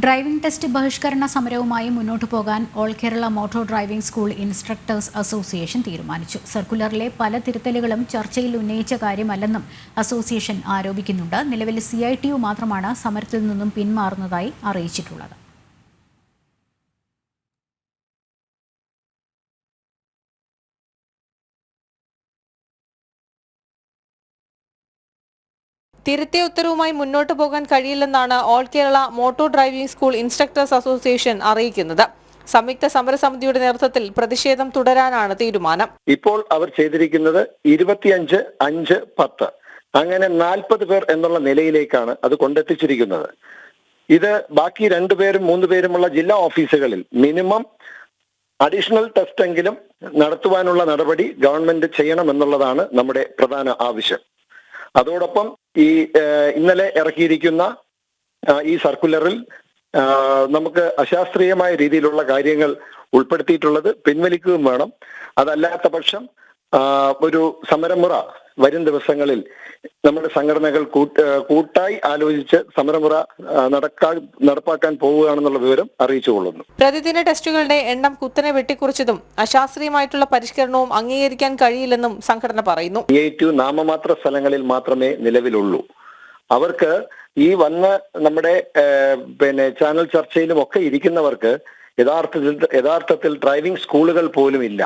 Driving test ബഹിഷ്കരണ സമരവുമായി മുന്നോട്ടു പോകാൻ all Kerala motor driving school instructors association തീരുമാനിച്ചു. സർക്കുലറിലെ പല തിരുത്തലുകളും ചർച്ചയിൽ ഉന്നയിച്ച കാര്യമല്ലെന്നും അസോസിയേഷൻ ആരോപിക്കുന്നുണ്ട്. നിലവിൽ CITU മാത്രമാണ് സമരത്തിൽ നിന്നും പിന്മാറുന്നതായി അറിയിച്ചിട്ടുള്ളത്. തിരുത്തിയ ഉത്തരവുമായി മുന്നോട്ടു പോകാൻ കഴിയില്ലെന്നാണ് all Kerala motor driving school instructors association അറിയിക്കുന്നത്. സംയുക്ത സമരസമിതിയുടെ നേതൃത്വത്തിൽ പ്രതിഷേധം തുടരാനാണ് തീരുമാനം. ഇപ്പോൾ അവർ ചെയ്തിരിക്കുന്നത് 25, 5, 10 അങ്ങനെ 40 പേർ എന്നുള്ള നിലയിലേക്കാണ് അത് കൊണ്ടെത്തിച്ചിരിക്കുന്നത്. ഇത് ബാക്കി 2 പേരും 3 പേരുമുള്ള ജില്ലാ ഓഫീസുകളിൽ മിനിമം അഡീഷണൽ ടെസ്റ്റ് എങ്കിലും നടത്തുവാനുള്ള നടപടി ഗവൺമെന്റ് ചെയ്യണമെന്നുള്ളതാണ് നമ്മുടെ പ്രധാന ആവശ്യം. അതോടൊപ്പം ഇന്നലെ ഇറക്കിയിരിക്കുന്ന ഈ സർക്കുലറിൽ നമുക്ക് അശാസ്ത്രീയമായ രീതിയിലുള്ള കാര്യങ്ങൾ ഉൾപ്പെടുത്തിയിട്ടുള്ളത് പിൻവലിക്കുകയും വേണം. അതല്ലാത്ത പക്ഷം ഒരു സമരമുറ വരും ദിവസങ്ങളിൽ നമ്മുടെ സംഘടനകൾ കൂട്ടായി ആലോചിച്ച് സമരമുറ നടപ്പാക്കാൻ പോവുകയാണെന്നുള്ള വിവരം അറിയിച്ചുകൊള്ളുന്നു. പ്രതിദിന ടെസ്റ്റുകളുടെ എണ്ണം കുത്തനെ വെട്ടിക്കുറിച്ചതും അശാസ്ത്രീയമായിട്ടുള്ള പരിഷ്കരണവും അംഗീകരിക്കാൻ കഴിയില്ലെന്നും സംഘടന പറയുന്നു. CITU നാമമാത്ര സ്ഥലങ്ങളിൽ മാത്രമേ നിലവിലുള്ളൂ. അവർക്ക് ഈ വന്ന നമ്മുടെ ചാനൽ ചർച്ചയിലും ഒക്കെ ഇരിക്കുന്നവർക്ക് യഥാർത്ഥത്തിൽ ഡ്രൈവിംഗ് സ്കൂളുകൾ പോലും ഇല്ല.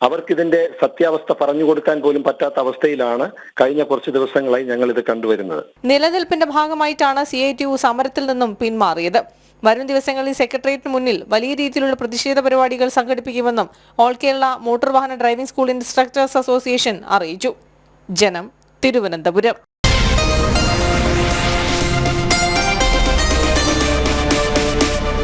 അവർക്കിതിന്റെ സത്യാവസ്ഥ പറഞ്ഞു കൊടുക്കാൻ പോലും പറ്റാത്ത അവസ്ഥയിലാണ് കഴിഞ്ഞ കുറച്ച് ദിവസങ്ങളായി ഞങ്ങൾ ഇത് കണ്ടുവരുന്നത്. നിലനിൽപ്പിന്റെ ഭാഗമായിട്ടാണ് CITU സമരത്തിൽ നിന്നും പിന്മാറിയത്. വരും ദിവസങ്ങളിൽ സെക്രട്ടേറിയറ്റിന് മുന്നിൽ വലിയ രീതിയിലുള്ള പ്രതിഷേധ പരിപാടികൾ സംഘടിപ്പിക്കുമെന്നും ഓൾ കേരള മോട്ടോർ വാഹന ഡ്രൈവിംഗ് സ്കൂൾ ഇൻസ്ട്രക്ടേഴ്സ് അസോസിയേഷൻ അറിയിച്ചു. ജനം, തിരുവനന്തപുരം.